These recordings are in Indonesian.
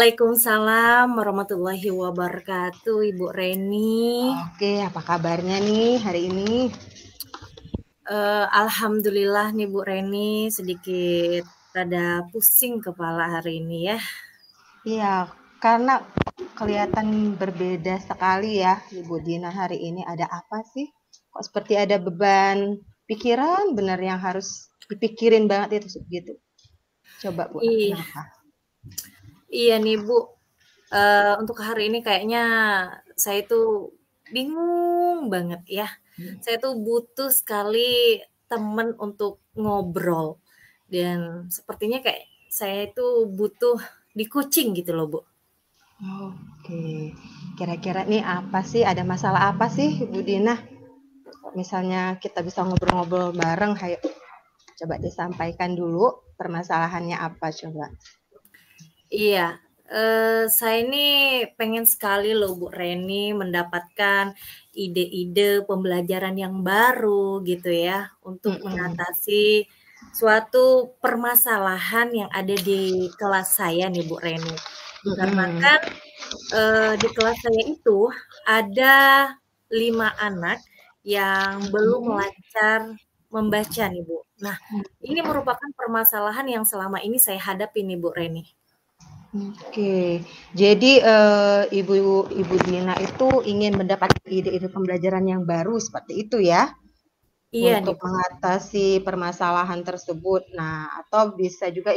Waalaikumsalam warahmatullahi wabarakatuh, Ibu Reni. Oke, apa kabarnya nih hari ini? Alhamdulillah nih Bu Reni, sedikit rada pusing kepala hari ini ya. Iya, karena kelihatan berbeda sekali ya Ibu Dina hari ini. Ada apa sih? Kok seperti ada beban pikiran benar yang harus dipikirin banget itu gitu. Coba Bu, Iya, kenapa? iya nih Bu. Untuk hari ini kayaknya saya tuh bingung banget ya. Saya tuh butuh sekali teman untuk ngobrol. Dan sepertinya kayak saya itu butuh di coaching gitu loh Bu. Oke, kira-kira nih apa sih? Ada masalah apa sih Ibu Dina? Misalnya kita bisa ngobrol-ngobrol bareng, ayo coba disampaikan dulu permasalahannya apa coba. Iya, saya ini pengen sekali loh Bu Reni mendapatkan ide-ide pembelajaran yang baru gitu ya, untuk mengatasi suatu permasalahan yang ada di kelas saya nih Bu Reni. Karena kan, di kelas saya itu ada 5 anak yang belum lancar membaca nih Bu. Nah, ini merupakan permasalahan yang selama ini saya hadapi nih Bu Reni. Oke, jadi Ibu Dina itu ingin mendapatkan ide-ide pembelajaran yang baru seperti itu ya, Iya nih untuk Bu. mengatasi permasalahan tersebut. Nah, atau bisa juga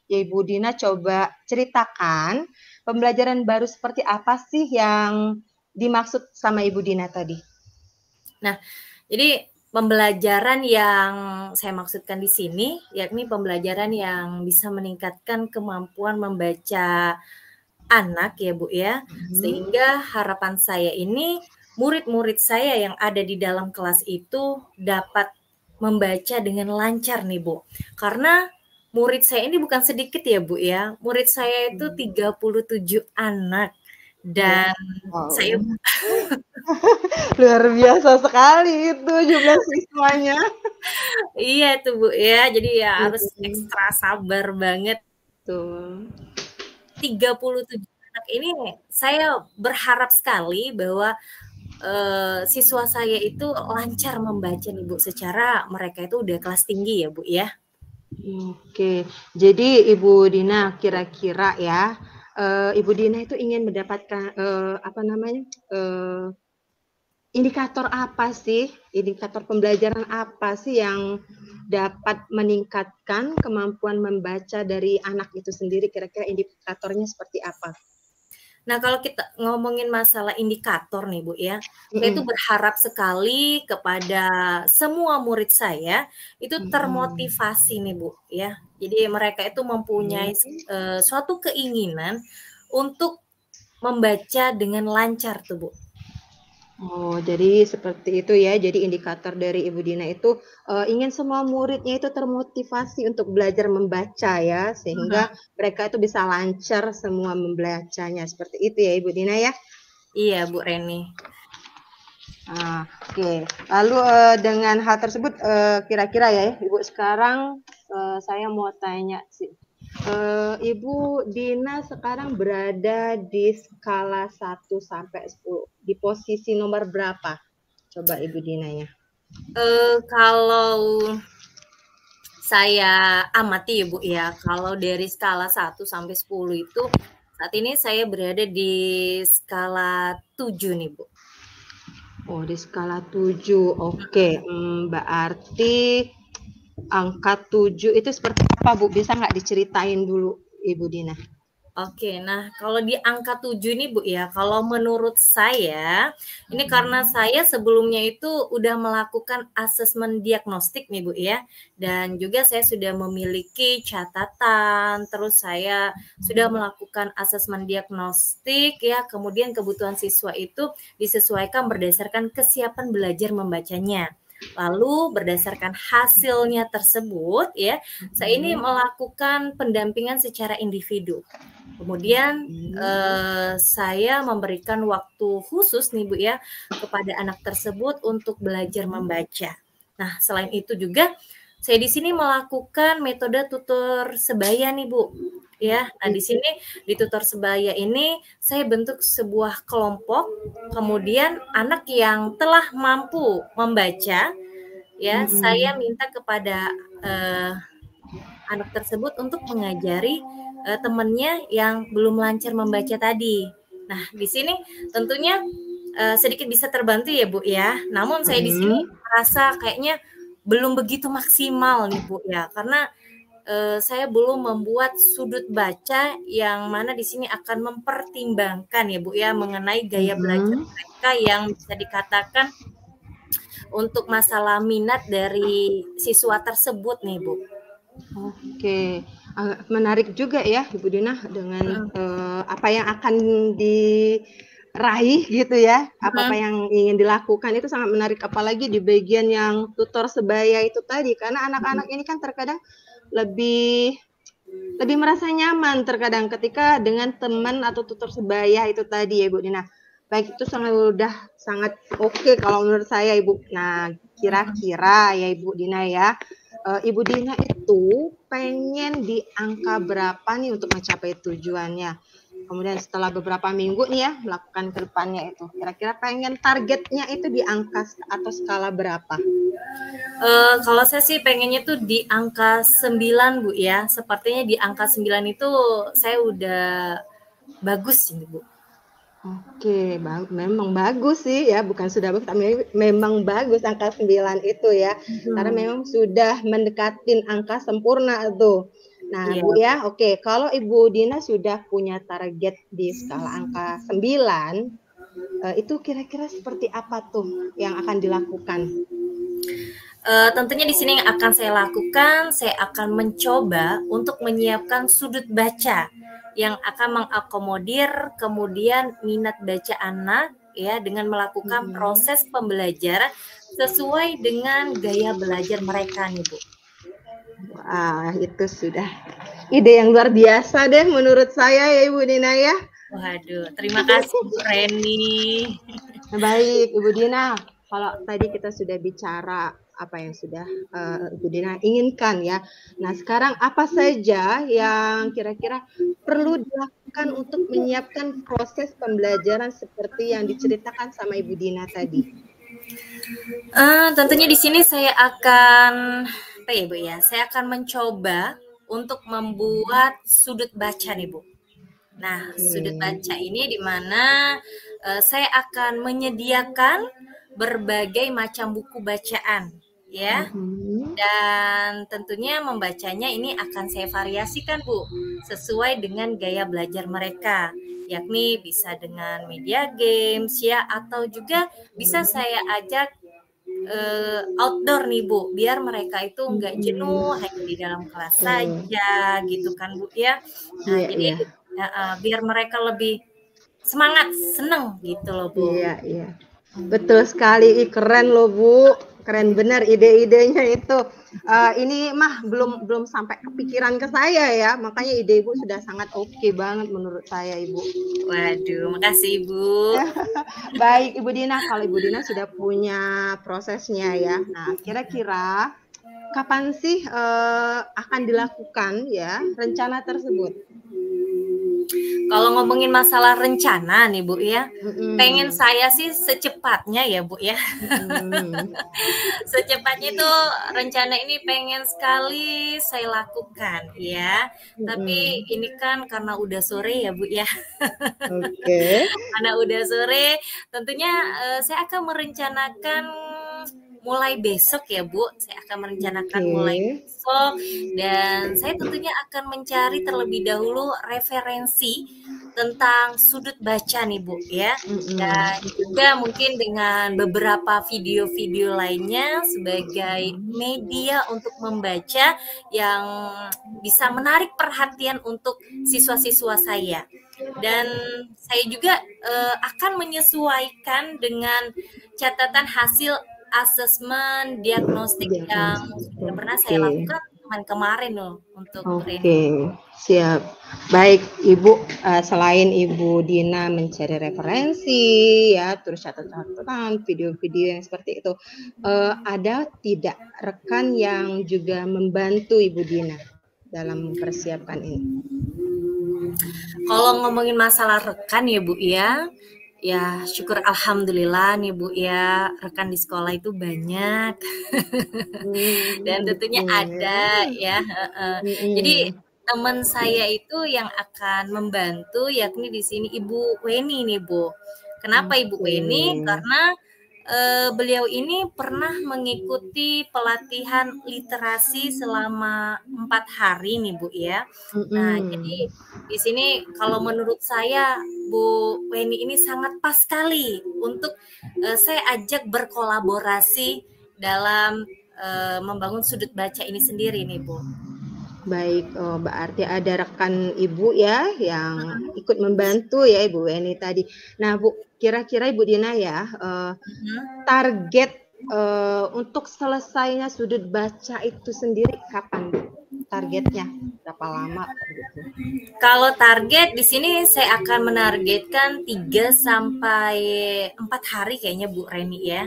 Ibu Dina coba ceritakan pembelajaran baru seperti apa sih yang dimaksud sama Ibu Dina tadi? Nah, jadi pembelajaran yang saya maksudkan di sini, yakni pembelajaran yang bisa meningkatkan kemampuan membaca anak ya Bu ya, sehingga harapan saya ini murid-murid saya yang ada di dalam kelas itu dapat membaca dengan lancar nih Bu. Karena murid saya ini bukan sedikit ya Bu ya, murid saya itu 37 anak dan saya Wow, luar biasa sekali itu jumlah siswanya. iya tuh Bu ya, jadi ya harus Mhm. ekstra sabar banget. Betul. 37 anak ini saya berharap sekali bahwa siswa saya itu lancar membaca nih Bu, secara mereka itu udah kelas tinggi ya Bu ya. Oke, jadi Ibu Dina kira-kira ya, Ibu Dina itu ingin mendapatkan, apa namanya, indikator apa sih, indikator pembelajaran apa sih yang dapat meningkatkan kemampuan membaca dari anak itu sendiri, kira-kira indikatornya seperti apa? Nah, kalau kita ngomongin masalah indikator nih Bu ya, saya itu Mhm, berharap sekali kepada semua murid saya itu mhm. termotivasi nih Bu ya. Jadi mereka itu mempunyai suatu keinginan untuk membaca dengan lancar tuh Bu. Oh, jadi seperti itu ya. Jadi indikator dari Ibu Dina itu, ingin semua muridnya itu termotivasi untuk belajar membaca ya, sehingga Mhm. mereka itu bisa lancar semua membacanya, seperti itu ya Ibu Dina ya? Iya Bu Reni. Oke. Lalu, dengan hal tersebut, kira-kira ya Ibu sekarang, saya mau tanya sih, Ibu Dina sekarang berada di skala 1 sampai 10, di posisi nomor berapa? Coba Ibu Dinanya. Kalau saya amati ya Bu ya, kalau dari skala 1 sampai 10 itu saat ini saya berada di skala 7 nih Bu. Oh, di skala 7. Oke, berarti angka 7 itu seperti apa, Bu? Bisa nggak diceritain dulu, Ibu Dina? Oke, nah kalau di angka 7 ini Bu ya, kalau menurut saya, ini karena saya sebelumnya itu udah melakukan asesmen diagnostik nih Bu ya, dan juga saya sudah memiliki catatan, terus saya sudah melakukan asesmen diagnostik ya, kemudian kebutuhan siswa itu disesuaikan berdasarkan kesiapan belajar membacanya. Lalu berdasarkan hasilnya tersebut ya, saya ini melakukan pendampingan secara individu. Kemudian, saya memberikan waktu khusus nih Bu ya, kepada anak tersebut untuk belajar membaca. Nah, selain itu juga, saya di sini melakukan metode tutor sebaya nih Bu. Ya, nah di sini di tutor sebaya ini saya bentuk sebuah kelompok, kemudian anak yang telah mampu membaca, ya, saya minta kepada anak tersebut untuk mengajari temannya yang belum lancar membaca tadi. Nah, di sini tentunya sedikit bisa terbantu ya Bu ya. Namun saya di sini merasa kayaknya belum begitu maksimal nih Bu ya, karena saya belum membuat sudut baca yang mana di sini akan mempertimbangkan ya Bu ya mengenai gaya belajar mereka yang bisa dikatakan untuk masalah minat dari siswa tersebut nih Bu. Oke, menarik juga ya Ibu Dina dengan apa yang akan diraih gitu ya, apa yang ingin dilakukan itu sangat menarik, apalagi di bagian yang tutor sebaya itu tadi, karena anak-anak ini kan terkadang lebih merasa nyaman terkadang ketika dengan teman atau tutor sebaya itu tadi ya Ibu Dina. Baik, itu sangat oke kalau menurut saya Ibu. Nah, kira-kira ya Ibu Dina ya, Ibu Dina itu pengen di angka berapa nih untuk mencapai tujuannya? Kemudian setelah beberapa minggu nih ya melakukan ke depannya itu, kira-kira pengen targetnya itu di angka atau skala berapa? Kalau saya sih pengennya tuh di angka 9 Bu ya. Sepertinya di angka 9 itu saya udah bagus ini Bu. Oke, memang bagus sih ya, bukan sudah bagus, tapi memang bagus angka 9 itu ya. Karena memang sudah mendekatin angka sempurna tuh. Nah, Bu ya, oke, kalau Ibu Dina sudah punya target di skala angka 9, itu kira-kira seperti apa tuh yang akan dilakukan? Tentunya di sini yang akan saya lakukan, saya akan mencoba untuk menyiapkan sudut baca yang akan mengakomodir kemudian minat baca anak ya dengan melakukan proses pembelajaran sesuai dengan gaya belajar mereka nih Bu. Wah, itu sudah ide yang luar biasa deh menurut saya ya Ibu Dina ya. Waduh, terima kasih Bu Reni. Baik Ibu Dina, kalau tadi kita sudah bicara apa yang sudah Ibu Dina inginkan ya. Nah, sekarang apa saja yang kira-kira perlu dilakukan untuk menyiapkan proses pembelajaran seperti yang diceritakan sama Ibu Dina tadi? Tentunya di sini saya akan apa ya Bu ya? Saya akan mencoba untuk membuat sudut baca nih Bu. Nah, sudut baca ini di mana saya akan menyediakan berbagai macam buku bacaan ya. Dan tentunya membacanya ini akan saya variasikan Bu, sesuai dengan gaya belajar mereka, yakni bisa dengan media games ya, atau juga bisa saya ajak outdoor nih Bu, biar mereka itu nggak jenuh hanya di dalam kelas saja gitu kan Bu ya. Nah, jadi biar mereka lebih semangat, seneng gitu loh Bu. Iya. Betul sekali, keren loh Bu, keren benar ide-idenya itu. Ini mah belum sampai kepikiran ke saya ya, makanya ide Ibu sudah sangat oke banget menurut saya Ibu. Waduh, makasih Ibu. Baik Ibu Dina, kalau Ibu Dina sudah punya prosesnya ya, nah kira-kira kapan sih akan dilakukan ya rencana tersebut? Kalau ngomongin masalah rencana nih Bu ya, pengen saya sih secepatnya ya Bu ya. Secepatnya itu rencana ini pengen sekali saya lakukan ya. Tapi ini kan karena udah sore ya Bu ya. Oke. Karena udah sore, tentunya saya akan merencanakan mulai besok ya Bu. Saya akan merencanakan mulai besok dan saya tentunya akan mencari terlebih dahulu referensi tentang sudut baca nih Bu ya. Dan juga mungkin dengan beberapa video-video lainnya sebagai media untuk membaca yang bisa menarik perhatian untuk siswa-siswa saya. Dan saya juga akan menyesuaikan dengan catatan hasil asesmen diagnostik yang sudah pernah saya lakukan kemarin loh untuk Bu Reni. Oke, siap. Baik, Ibu, selain Ibu Dina mencari referensi, ya, terus catatan, video-video yang seperti itu, ada tidak rekan yang juga membantu Ibu Dina dalam mempersiapkan ini? Kalau ngomongin masalah rekan ya Bu ya syukur alhamdulillah nih Bu ya, rekan di sekolah itu banyak dan tentunya Gitu ada ya. ya. Jadi teman saya itu yang akan membantu yakni di sini Ibu Weni nih Bu. Kenapa Ibu Weni? Karena beliau ini pernah mengikuti pelatihan literasi selama 4 hari nih Bu ya. Nah, jadi di sini kalau menurut saya Bu Weni ini sangat pas sekali untuk saya ajak berkolaborasi dalam membangun sudut baca ini sendiri nih Bu. Baik, berarti ada rekan Ibu ya yang ikut membantu ya Ibu Weni tadi. Nah Bu, kira-kira Ibu Dina ya, target untuk selesainya sudut baca itu sendiri kapan Bu? Targetnya berapa lama gitu? Kalau target di sini saya akan menargetkan 3 sampai 4 hari kayaknya Bu Reni ya.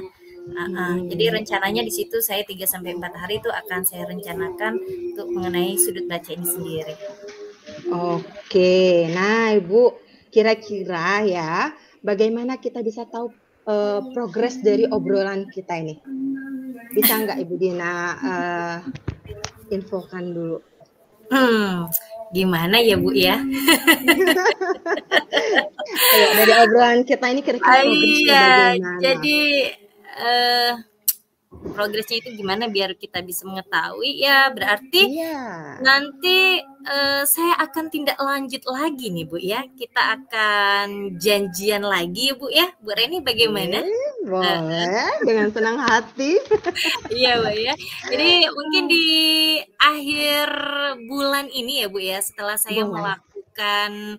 Jadi rencananya di situ saya 3 sampai 4 hari itu akan saya rencanakan untuk mengenai sudut baca ini sendiri. Oke, nah Ibu, kira-kira ya, bagaimana kita bisa tahu progres dari obrolan kita ini? Bisa nggak Ibu Dina infokan dulu? Gimana ya Bu ya? Ayo, dari obrolan kita ini kira-kira progresnya bagaimana? Jadi progresnya itu gimana biar kita bisa mengetahui ya berarti nanti saya akan tindak lanjut lagi nih Bu ya, kita akan janjian lagi Bu ya, Bu Reni bagaimana? Boleh, dengan senang hati. Iya Bu ya, jadi mungkin di akhir bulan ini ya Bu ya, setelah saya melakukan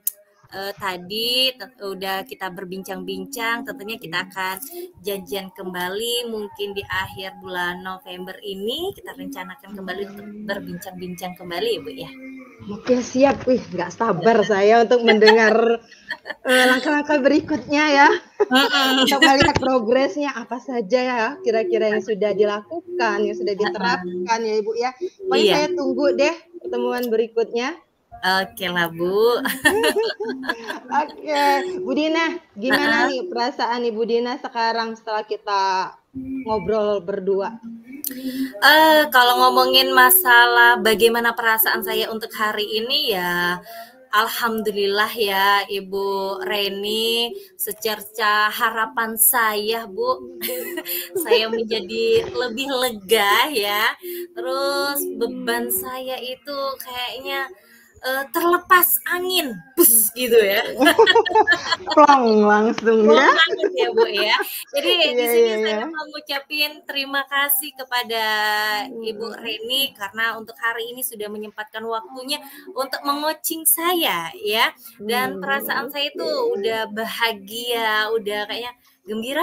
tadi udah kita berbincang-bincang, tentunya kita akan janjian kembali mungkin di akhir bulan November ini kita rencanakan kembali untuk berbincang-bincang kembali ya Bu ya. Oke siap, wih nggak sabar saya untuk mendengar langkah-langkah berikutnya ya, untuk melihat progresnya apa saja ya kira-kira yang sudah dilakukan, yang sudah diterapkan ya Ibu ya. Pokoknya saya tunggu deh pertemuan berikutnya. Oke lah Bu. Oke, Bu Dina, gimana nih perasaan Ibu Dina sekarang setelah kita ngobrol berdua? Kalau ngomongin masalah bagaimana perasaan saya untuk hari ini ya, alhamdulillah ya Ibu Reni, secerca harapan saya Bu, saya menjadi lebih lega ya. Terus beban saya itu kayaknya terlepas angin, bus gitu ya. Plong langsung ya. Angin ya Bu ya. Jadi di sini saya mau ngucapin terima kasih kepada Ibu Reni karena untuk hari ini sudah menyempatkan waktunya untuk mengocing saya ya. Dan perasaan saya itu udah bahagia, udah kayaknya gembira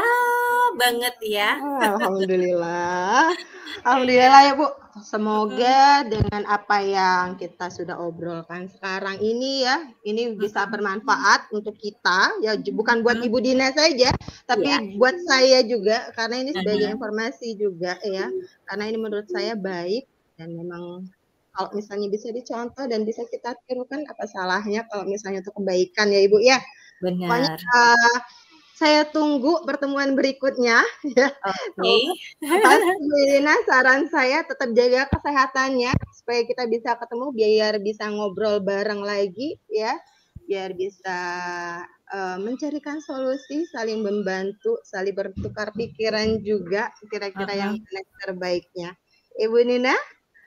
banget ya. Alhamdulillah. Alhamdulillah ya Bu. Semoga dengan apa yang kita sudah obrolkan sekarang ini ya, ini bisa bermanfaat untuk kita ya, bukan buat Ibu Dina saja, tapi buat saya juga karena ini sebagai informasi juga ya. Karena ini menurut saya baik dan memang kalau misalnya bisa dicontoh dan bisa kita tirukan apa salahnya kalau misalnya untuk kebaikan ya Ibu ya. Benar. Pokoknya saya tunggu pertemuan berikutnya ya. Ibu Dina, saran saya tetap jaga kesehatannya supaya kita bisa ketemu biar bisa ngobrol bareng lagi ya, biar bisa mencarikan solusi, saling membantu, saling bertukar pikiran juga kira-kira yang terbaiknya. Ibu Nina?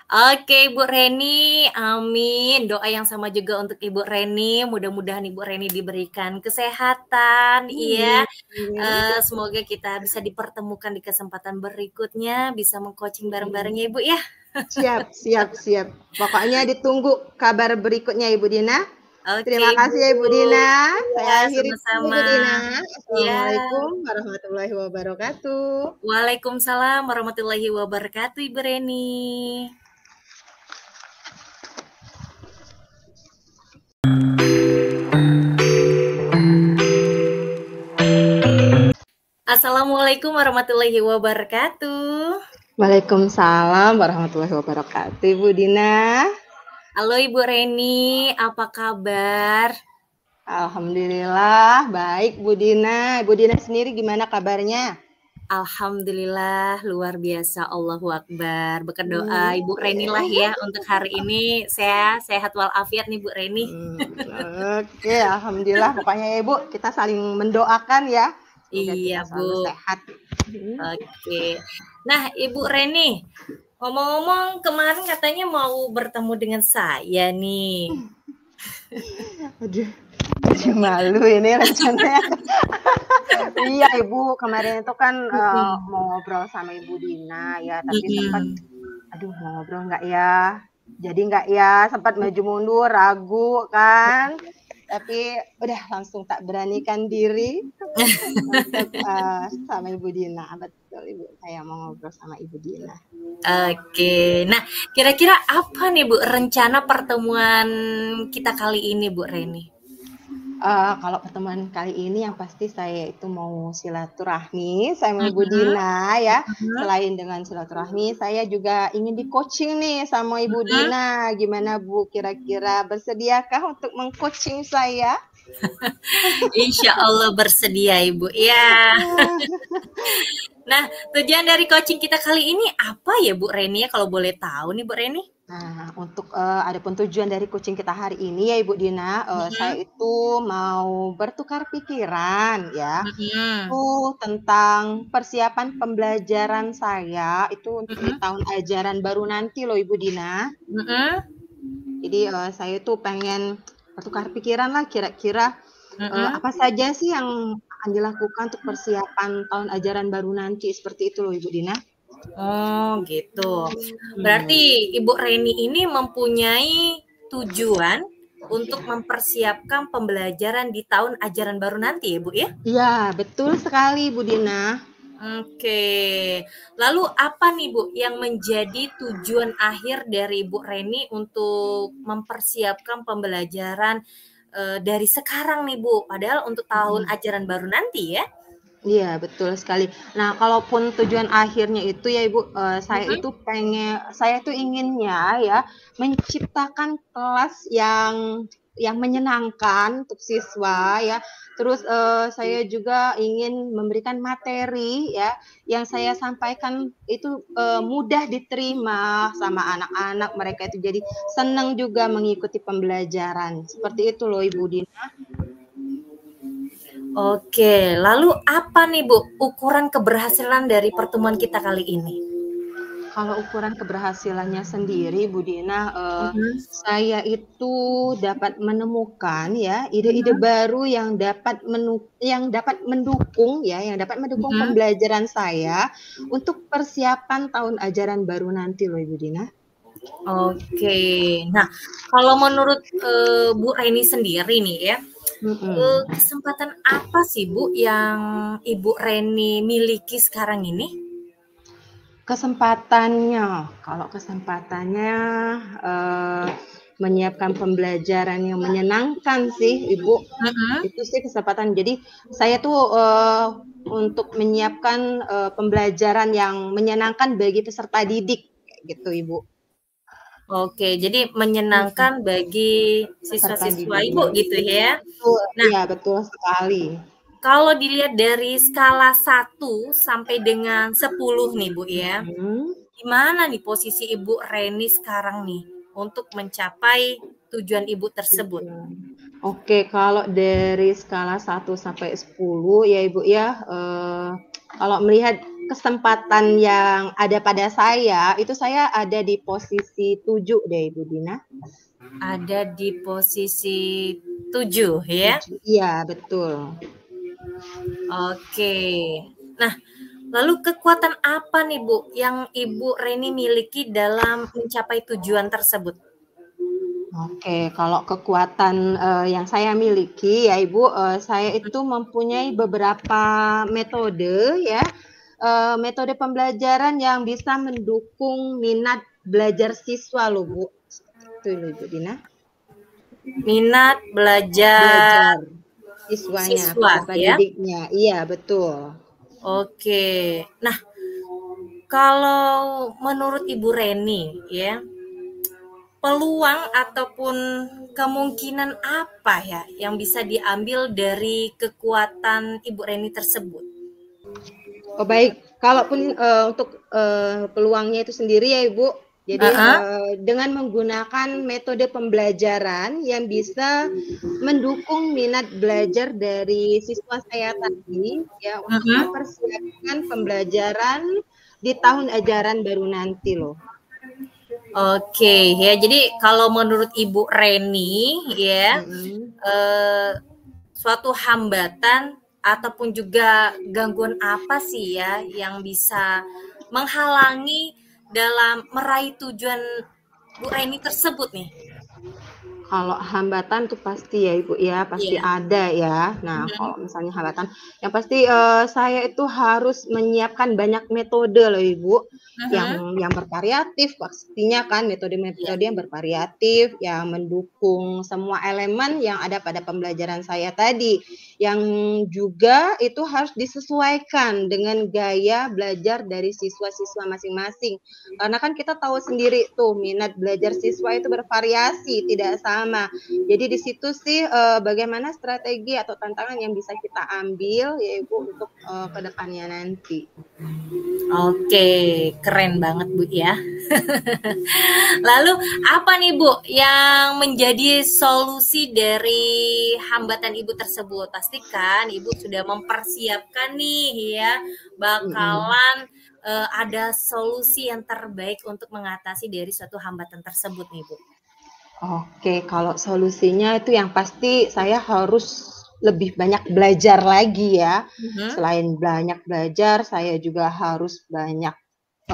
Oke Ibu Reni, amin. Doa yang sama juga untuk Ibu Reni. Mudah-mudahan Ibu Reni diberikan kesehatan, iya. Semoga kita bisa dipertemukan di kesempatan berikutnya, bisa meng-coaching bareng-bareng ya Ibu ya. Siap, siap, siap. Pokoknya ditunggu kabar berikutnya Ibu Dina. Terima kasih ya Ibu Dina. Saya akhiri sama-sama. Ibu Dina. Assalamualaikum warahmatullahi wabarakatuh. Waalaikumsalam warahmatullahi wabarakatuh Ibu Reni. Assalamualaikum warahmatullahi wabarakatuh. Waalaikumsalam warahmatullahi wabarakatuh, Ibu Dina. Halo Ibu Reni, apa kabar? Alhamdulillah, baik Bu Dina. Ibu Dina sendiri gimana kabarnya? Alhamdulillah, luar biasa, Allahu Akbar. Berdoa Ibu Reni lah ya untuk hari ini sehat walafiat nih Bu Reni. Oke, Alhamdulillah. Pokoknya ya Ibu, kita saling mendoakan ya. Semoga Iya kita selalu Bu. sehat. Oke. Nah Ibu Reni, ngomong-ngomong kemarin katanya mau bertemu dengan saya nih. Aduh, malu ini rencananya. Iya Ibu, kemarin itu kan mau ngobrol sama Ibu Dina ya, tapi sempat, aduh mau ngobrol nggak ya? Jadi nggak ya, sempat maju mundur, ragu kan? Tapi udah langsung tak beranikan diri untuk sama Ibu Dina. Betul Ibu, saya mau ngobrol sama Ibu Dina. Oke, nah kira-kira apa nih Bu rencana pertemuan kita kali ini Bu Reni? Kalau pertemuan kali ini yang pasti saya itu mau silaturahmi sama Ibu Dina ya. Selain dengan silaturahmi, saya juga ingin di-coaching nih sama Ibu Dina. Gimana Bu, kira-kira bersediakah untuk meng-coaching saya? Insya Allah bersedia Ibu ya. Nah, tujuan dari coaching kita kali ini apa ya Bu Reni ya, kalau boleh tahu nih Bu Reni? Nah, untuk adapun tujuan dari coaching kita hari ini ya Ibu Dina, saya itu mau bertukar pikiran ya, itu tentang persiapan pembelajaran saya itu untuk di tahun ajaran baru nanti loh Ibu Dina. Jadi saya itu pengen bertukar pikiran lah kira-kira apa saja sih yang akan dilakukan untuk persiapan tahun ajaran baru nanti, seperti itu loh Ibu Dina. Oh gitu. Berarti Ibu Reni ini mempunyai tujuan untuk mempersiapkan pembelajaran di tahun ajaran baru nanti ya Bu ya? Iya, betul sekali Bu Dina. Oke. Lalu apa nih Bu yang menjadi tujuan akhir dari Ibu Reni untuk mempersiapkan pembelajaran dari sekarang nih Bu? Padahal untuk tahun ajaran baru nanti ya? Iya, betul sekali. Nah, kalaupun tujuan akhirnya itu ya Ibu, saya itu inginnya ya menciptakan kelas yang menyenangkan untuk siswa ya. Terus saya juga ingin memberikan materi ya yang saya sampaikan itu mudah diterima sama anak-anak, mereka itu jadi senang juga mengikuti pembelajaran. Seperti itu loh Ibu Dina. Oke, lalu apa nih Bu ukuran keberhasilan dari pertemuan kita kali ini? Kalau ukuran keberhasilannya sendiri, Bu Dina, saya itu dapat menemukan ya ide-ide baru yang dapat mendukung pembelajaran saya untuk persiapan tahun ajaran baru nanti loh Ibu Dina. Oke, nah kalau menurut Bu Reni sendiri nih ya, kesempatan apa sih Bu yang Ibu Reni miliki sekarang ini? Kalau kesempatannya menyiapkan pembelajaran yang menyenangkan sih Ibu, itu sih kesempatan. Jadi saya tuh untuk menyiapkan pembelajaran yang menyenangkan bagi peserta didik, gitu Ibu. Oke, jadi menyenangkan bagi siswa-siswa Ibu gitu ya? Iya, betul sekali. Kalau dilihat dari skala 1 sampai dengan 10 nih Bu ya, gimana nih posisi Ibu Reni sekarang nih untuk mencapai tujuan Ibu tersebut? Oke, kalau dari skala 1 sampai 10 ya Ibu ya, kalau melihat kesempatan yang ada pada saya, itu saya ada di posisi 7 deh Ibu Dina. Ada di posisi 7 ya? Iya, betul. Oke. Nah, lalu kekuatan apa nih Bu yang Ibu Reni miliki dalam mencapai tujuan tersebut? Oke, kalau kekuatan yang saya miliki ya Ibu, saya itu mempunyai beberapa metode ya, metode pembelajaran yang bisa mendukung minat belajar siswa loh Bu. Itu loh Ibu Dina. Minat belajar belajar siswanya, siswa peserta ya. didiknya. Iya, betul. Oke. Nah, kalau menurut Ibu Reni ya, peluang ataupun kemungkinan apa ya yang bisa diambil dari kekuatan Ibu Reni tersebut? Oh baik, kalaupun untuk peluangnya itu sendiri ya Ibu, jadi dengan menggunakan metode pembelajaran yang bisa mendukung minat belajar dari siswa saya tadi ya untuk mempersiapkan pembelajaran di tahun ajaran baru nanti loh. Oke, ya jadi kalau menurut Ibu Reni ya, suatu hambatan ataupun juga gangguan apa sih ya yang bisa menghalangi dalam meraih tujuan Bu Reni tersebut nih? Kalau hambatan tuh pasti ya Ibu ya, pasti Iya. ada ya. Nah, kalau misalnya hambatan, yang pasti saya itu harus menyiapkan banyak metode loh Ibu, yang bervariatif pastinya kan metode-metode yang bervariatif, yang mendukung semua elemen yang ada pada pembelajaran saya tadi, yang juga itu harus disesuaikan dengan gaya belajar dari siswa-siswa masing-masing. Karena kan kita tahu sendiri tuh minat belajar siswa itu bervariasi, tidak sama. Jadi di situ sih bagaimana strategi atau tantangan yang bisa kita ambil ya Ibu untuk ke depannya nanti. Oke, keren banget Bu ya. Lalu apa nih Bu yang menjadi solusi dari hambatan Ibu tersebut? Pastikan Ibu sudah mempersiapkan nih ya bakalan ada solusi yang terbaik untuk mengatasi dari suatu hambatan tersebut nih Bu. Oke, kalau solusinya itu yang pasti saya harus lebih banyak belajar lagi ya. Selain banyak belajar, saya juga harus banyak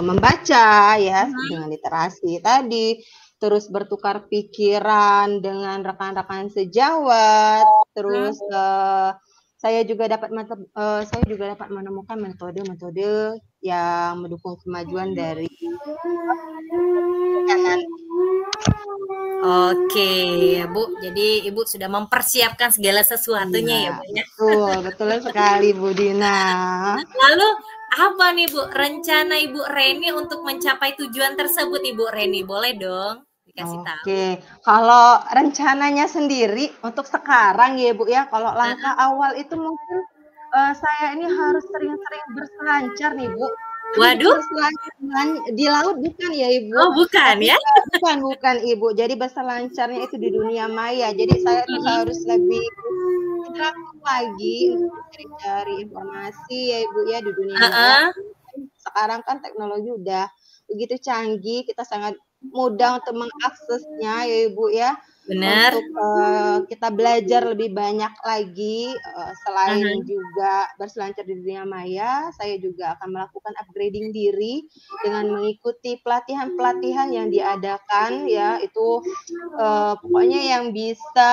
membaca ya dengan literasi tadi, terus bertukar pikiran dengan rekan-rekan sejawat, terus saya juga dapat menemukan metode-metode yang mendukung kemajuan dari Oke, Bu. Jadi Ibu sudah mempersiapkan segala sesuatunya ya, Bu ya. Betul sekali Bu Dina. Lalu apa nih Bu rencana Ibu Reni untuk mencapai tujuan tersebut Ibu Reni? Boleh dong dikasih tahu. Oke, kalau rencananya sendiri untuk sekarang ya Bu ya, kalau langkah awal itu mungkin saya ini harus sering-sering berselancar nih Bu. Waduh. Berselancar di laut bukan ya Ibu? Oh bukan ya? Bukan Ibu. Jadi berselancarnya itu di dunia maya. Jadi saya tuh harus lebih interaktif lagi untuk mencari informasi ya Ibu ya di dunia maya. Sekarang kan teknologi udah begitu canggih, kita sangat mudah untuk mengaksesnya ya Ibu ya. Benar. Untuk kita belajar lebih banyak lagi selain juga berselancar di dunia maya, saya juga akan melakukan upgrading diri dengan mengikuti pelatihan-pelatihan yang diadakan ya, itu pokoknya yang bisa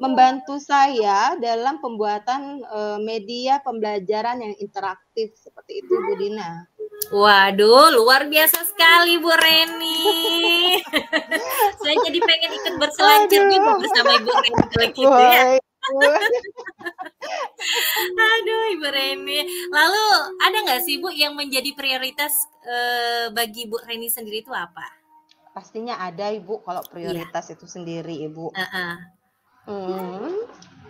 membantu saya dalam pembuatan media pembelajaran yang interaktif seperti itu Bu Dina. Waduh, luar biasa sekali Bu Reni. Saya jadi pengen ikut berselancar juga bersama Ibu Reni kalau gitu ya. Aduh, Ibu Reni. Lalu ada nggak sih Bu yang menjadi prioritas bagi Bu Reni sendiri itu apa? Pastinya ada Ibu kalau prioritas itu sendiri Ibu.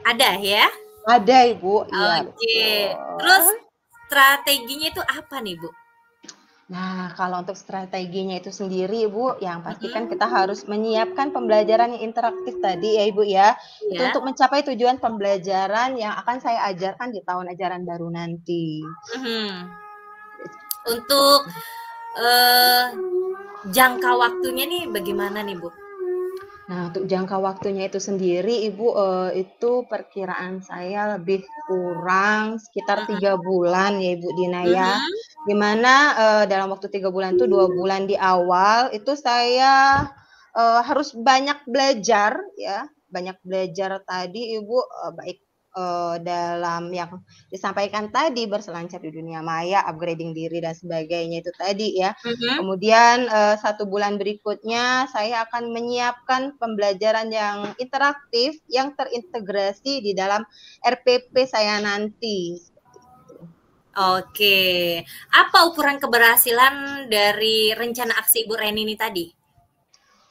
Ada ya? Ada Ibu. Iya. Oke. Terus strateginya itu apa nih Bu? Nah, kalau untuk strateginya itu sendiri, Ibu, yang pasti kan kita harus menyiapkan pembelajaran yang interaktif tadi ya, Ibu ya. Itu untuk mencapai tujuan pembelajaran yang akan saya ajarkan di tahun ajaran baru nanti. Untuk jangka waktunya nih bagaimana nih, Bu? Nah, untuk jangka waktunya itu sendiri, Ibu, itu perkiraan saya lebih kurang sekitar 3 bulan ya, Ibu Dina ya. Dimana dalam waktu 3 bulan itu 2 bulan di awal itu saya harus banyak belajar ya, banyak belajar tadi Ibu, baik dalam yang disampaikan tadi, berselancar di dunia maya, upgrading diri dan sebagainya itu tadi ya. Kemudian 1 bulan berikutnya saya akan menyiapkan pembelajaran yang interaktif yang terintegrasi di dalam RPP saya nanti. Oke, apa ukuran keberhasilan dari rencana aksi Ibu Reni ini tadi?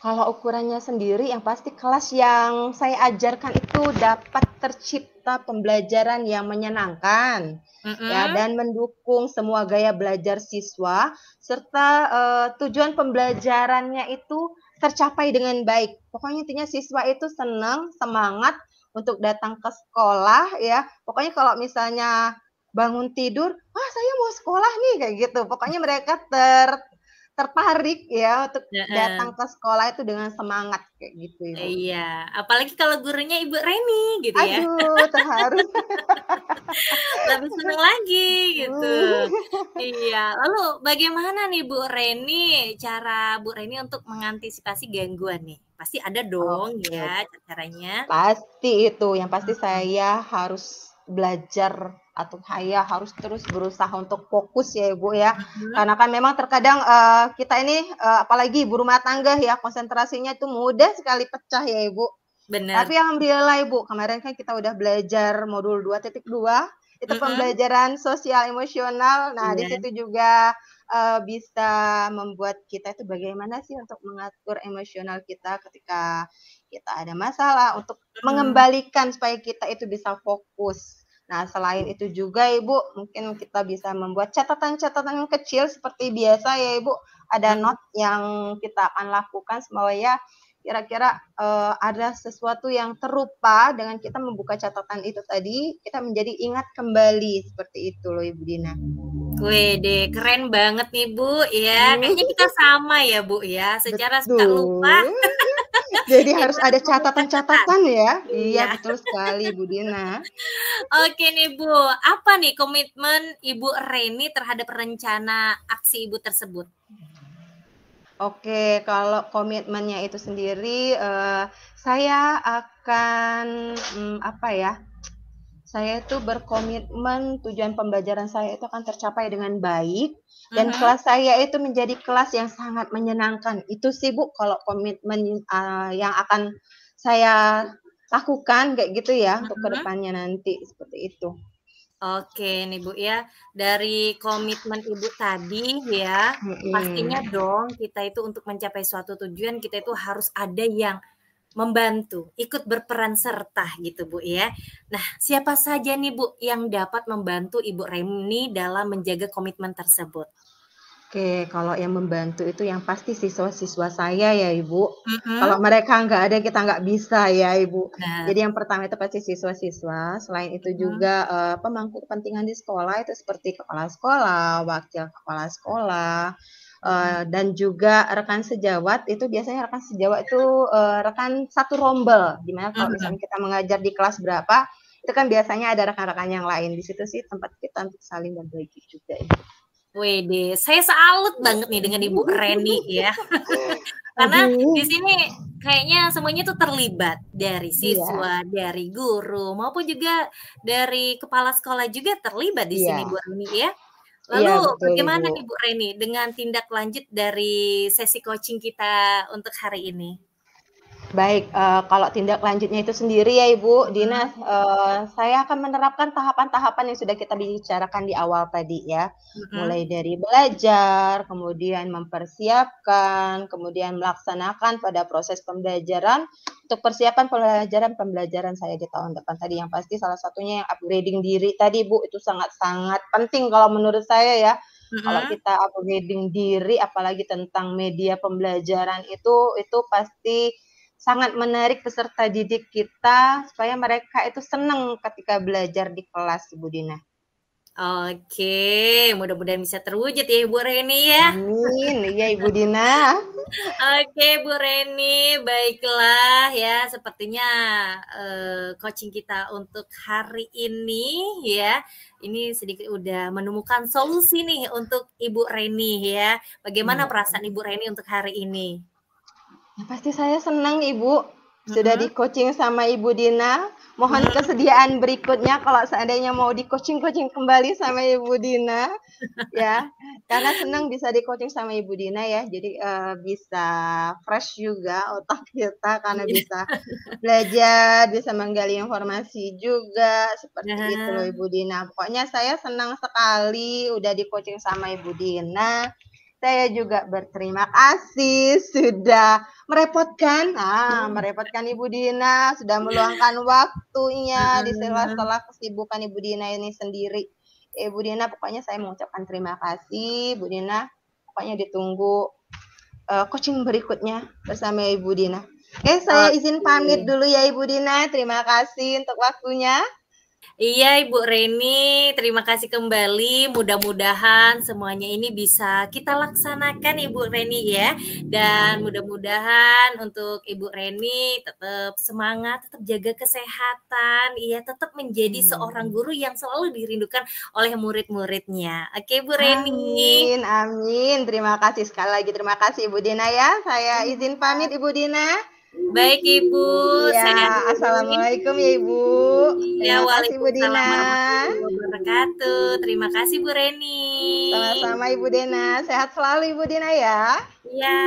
Kalau ukurannya sendiri yang pasti kelas yang saya ajarkan itu dapat tercipta pembelajaran yang menyenangkan ya dan mendukung semua gaya belajar siswa serta tujuan pembelajarannya itu tercapai dengan baik. Pokoknya intinya siswa itu senang, semangat untuk datang ke sekolah ya. Pokoknya kalau misalnya bangun tidur, "Ah, saya mau sekolah nih," kayak gitu. Pokoknya mereka tertarik ya untuk datang ke sekolah itu dengan semangat kayak gitu, Ibu. Iya, apalagi kalau gurunya Ibu Reni gitu ya. Aduh, terharu. Lebih seneng lagi gitu. Iya, lalu bagaimana nih Bu Reni, cara Bu Reni untuk mengantisipasi gangguan nih? Pasti ada dong ya caranya. Pasti itu, yang pasti saya harus belajar atau saya harus terus berusaha untuk fokus ya Ibu ya. Karena kan memang terkadang kita ini apalagi ibu rumah tangga ya, konsentrasinya itu mudah sekali pecah ya Ibu. Benar. Tapi alhamdulillah Ibu, kemarin kan kita udah belajar modul 2.2, itu pembelajaran sosial emosional. Nah, di situ juga bisa membuat kita itu bagaimana sih untuk mengatur emosional kita ketika kita ada masalah, untuk mengembalikan supaya kita itu bisa fokus. Nah, selain itu juga Ibu, mungkin kita bisa membuat catatan-catatan kecil seperti biasa ya Ibu, ada note yang kita akan lakukan supaya kira-kira ada sesuatu yang terupa dengan kita membuka catatan itu tadi, kita menjadi ingat kembali seperti itu loh Ibu Dina. Wede, keren banget nih Bu ya. Kayaknya kita sama ya Bu ya, secara suka lupa. Jadi harus ada catatan-catatan ya. Iya, betul sekali Bu Dina. Oke nih Bu, apa nih komitmen Ibu Reni terhadap rencana aksi Ibu tersebut? Oke, kalau komitmennya itu sendiri, saya akan apa ya? Saya itu berkomitmen tujuan pembelajaran saya itu akan tercapai dengan baik dan kelas saya itu menjadi kelas yang sangat menyenangkan. Itu sih Bu, kalau komitmen yang akan saya lakukan kayak gitu ya untuk kedepannya nanti seperti itu. Oke nih Bu ya, dari komitmen Ibu tadi ya, pastinya dong kita itu untuk mencapai suatu tujuan kita itu harus ada yang membantu, ikut berperan serta gitu Bu ya. Nah, siapa saja nih Bu yang dapat membantu Ibu Reni dalam menjaga komitmen tersebut? Oke, kalau yang membantu itu yang pasti siswa-siswa saya ya Ibu. Kalau mereka nggak ada kita nggak bisa ya Ibu. Jadi yang pertama itu pasti siswa-siswa. Selain itu juga pemangku kepentingan di sekolah itu seperti kepala sekolah, wakil kepala sekolah, dan juga rekan sejawat. Itu biasanya rekan sejawat itu rekan satu rombel. Dimana kalau misalnya kita mengajar di kelas berapa, itu kan biasanya ada rekan-rekan yang lain. Di situ sih tempat kita untuk saling berbagi juga Ibu. Wede, saya salut banget nih dengan Ibu Reni ya. Karena di sini kayaknya semuanya tuh terlibat dari siswa, dari guru maupun juga dari kepala sekolah juga terlibat di sini Bu Reni ya. Lalu bagaimana nih Bu Reni dengan tindak lanjut dari sesi coaching kita untuk hari ini? Baik, kalau tindak lanjutnya itu sendiri ya Ibu Dina, saya akan menerapkan tahapan-tahapan yang sudah kita bicarakan di awal tadi ya. Mulai dari belajar, kemudian mempersiapkan, kemudian melaksanakan pada proses pembelajaran, untuk persiapan pembelajaran saya di tahun depan tadi. Yang pasti salah satunya yang upgrading diri tadi Bu, itu sangat-sangat penting kalau menurut saya ya. Kalau kita upgrading diri, apalagi tentang media pembelajaran itu pasti sangat menarik peserta didik kita supaya mereka itu senang ketika belajar di kelas, Ibu Dina. Oke, mudah-mudahan bisa terwujud ya Ibu Reni ya. Amin, iya Ibu Dina. Oke Bu Reni, baiklah ya sepertinya coaching kita untuk hari ini ya, ini sedikit udah menemukan solusi nih untuk Ibu Reni ya. Bagaimana perasaan Ibu Reni untuk hari ini? Ya, pasti saya senang Ibu. sudah Mhm. di-coaching sama Ibu Dina. Mohon Mhm. kesediaan berikutnya kalau seandainya mau di-coaching kembali sama Ibu Dina, ya. Karena senang bisa di-coaching sama Ibu Dina ya. Jadi bisa fresh juga otak kita karena Iya. bisa belajar, bisa menggali informasi juga, seperti itu loh Nah. Ibu Dina. Pokoknya saya senang sekali udah di-coaching sama Ibu Dina. Saya juga berterima kasih sudah merepotkan Ibu Dina, sudah meluangkan waktunya di Heeh. sela-sela kesibukan Ibu Dina ini sendiri. Ibu Dina, pokoknya saya mengucapkan terima kasih, Bu Dina. Pokoknya ditunggu coaching berikutnya bersama Ibu Dina. Saya izin pamit Oke. dulu ya Ibu Dina. Terima kasih untuk waktunya. Iya Ibu Reni, terima kasih kembali. Mudah-mudahan semuanya ini bisa kita laksanakan Ibu Reni ya. Dan mudah-mudahan untuk Ibu Reni tetap semangat, tetap jaga kesehatan, iya tetap menjadi seorang guru yang selalu dirindukan oleh murid-muridnya. Oke Bu Reni. Amin, amin. Terima kasih sekali lagi. Terima kasih Ibu Dina ya. Saya izin pamit Ibu Dina. Baik Ibu, Iya, saya akhiri. assalamualaikum ya Ibu. Iya, Terima kasih Bu waalaikumsalam Dina. warahmatullahi wabarakatuh. Terima kasih Bu Reni. Sama-sama Ibu Dina. Sehat selalu Ibu Dina ya. Iya.